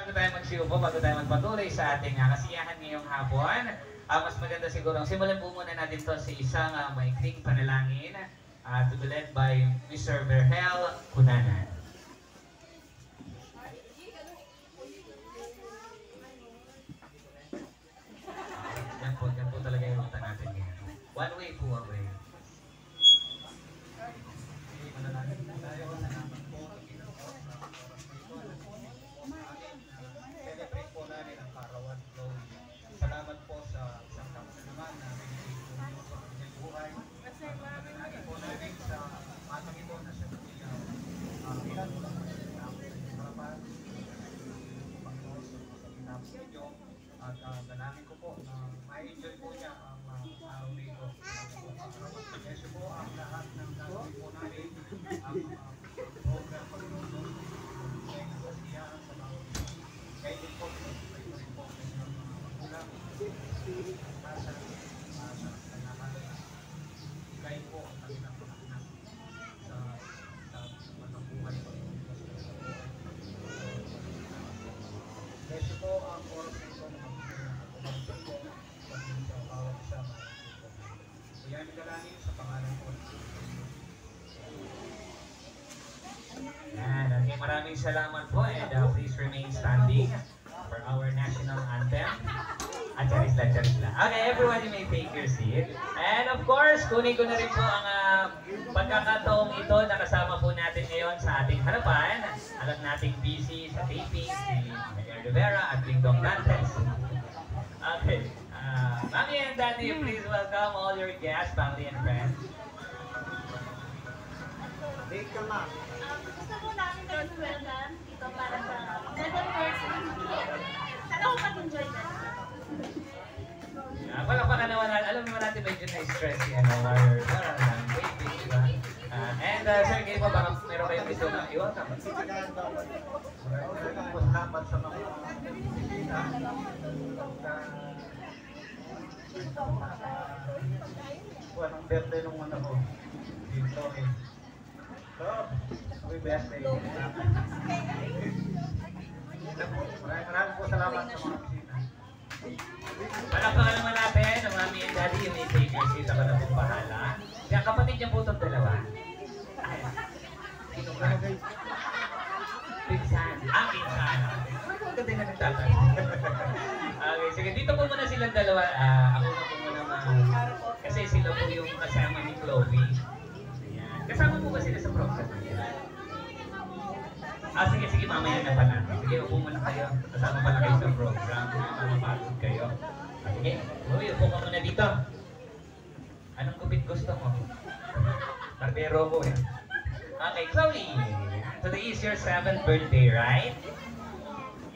bago tayo magsiupo, bago tayo magpatuloy sa ating kasiyahan ngayong hapon, mas maganda siguro, simulan po muna natin to sa isang maikling panalangin to be led by Mr. Verhel Cunanan. Yan po talaga yung ruta natin ngayon. One way po, one way. Manalangin po tayo, salamat po. Celebrate po natin ang Parawan Flow. Salamat po sa isang taon na naman na binigay po niyo sa kanyang buhay. Manalangin po natin sa matang ito na siya ilan mo lang po sa harapan. Panginoon sa pagkakitapos ninyo. At dalangin ko po na ma-enjoy po niya ang araw dito. Kasi po ang lahat ng gagawin po natin ang program pag-inom ay nakasiyahan sa bawat isa. Kaya din po, may rin po sa mga magulang, nasa kanahan na ikay po ang kanilang anak sa matang buhay pag-inom sa buhay. Kasi po ang oras na ito na mag-ibig po pag-ibig sa bawat isa. Kaya nagalanin sa pangalan po. Yan, okay, maraming salamat po and please remain standing for our national anthem. Charis lang. Okay, everyone, you may take your seat. And of course, kunin ko na rin po ang pagkakataong ito na kasama po natin ngayon sa ating harapan. Alam nating busy sa taping, si Mayor Rivera at Lingdong Dantes. Okay, Mommy and Daddy, please welcome all your guests, family and friends. Thank you, ma'am. Gusto po namin kayo welcome dito para sa second person. Sana ko mag-enjoy na. Palakpakan naman natin. Alam naman natin medyo na-stress si Mayor Rivera ng taping, diba? And Sir Gay po, baka meron kayong gusto na i-welcome. Maraming po salamat sa mga bisita. Buwan ang birthday nung ano ko. Dito eh. So, happy birthday. Maraming po salamat sa mga bisita. Palakpakan naman natin ang Mommy and Daddy, you may take your seat. Ako na pong bahala. Kaya kapatid niya po itong dalawa. Sino ka? Pinsan. Pinsan. Ang ganda na nagtatay. Okay, sige. Dito po muna silang dalawa. Ako na po muna kasi sila po yung kasama ni Chloe. Ayan. Kasama po ba sila sa program? Sige, mamaya na pala. Sige, upo muna kayo. Kasama pala kayo sa program. Mamapagod kayo. Sige, Chloe, upo ka muna dito. Anong gupit gusto mo? Barbero ko eh. Okay, Chloe. Today is your 7th birthday, right?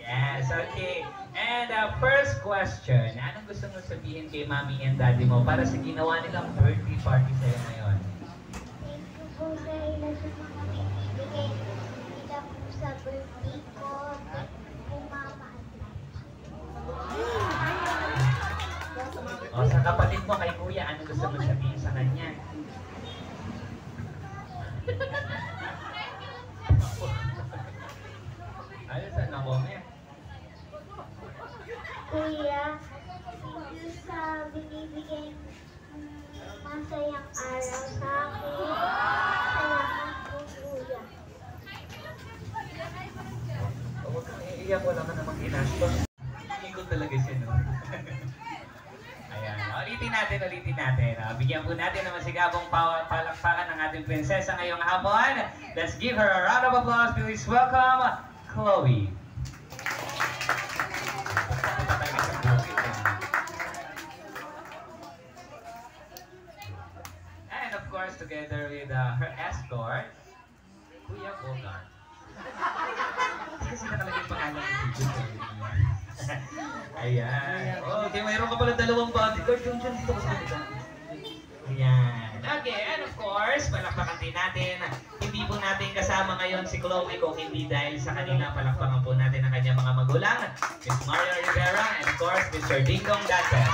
Yes, okay. And first question, anong gusto mo sabihin kay Mommy and Daddy mo para sa ginawa nilang birthday party sa'yo ngayon? Thank you po sa ilan sa mga binibigay nila po sa birthday ko. Thank you po, Mama. O, sa kapatid mo kay Kuya, anong gusto mo sabihin sa kanya? Ayos, ano mo, Mia? Kuya, thank you sa binibigay masayang araw sa akin. Salamat po, Kuya. Huwag kang iiyak, wala ka namang ginastos. Ikot talaga siya, no? Ayan, ulitin natin. Bigyan po natin ng masigabong palakpakan ng ating prinsesa ngayong hapon. Let's give her a round of applause. Please welcome Chloe. And of course, together with her escort, Kuya Bogart. Kasi nakalagay yung pangalan ng video. Ayan. Okay, mayroon ka pala dalawang bodyguard. Yung dyan dito kasi dito. Ayan. Okay, and of course, palakpakan din natin. Hindi po natin kasama ngayon si Chloe kung hindi dahil sa kanila. Palakpakan po natin ang kanyang mga magulang. Ms. Mario Rivera and of course, Mr. Dingdong Dantes.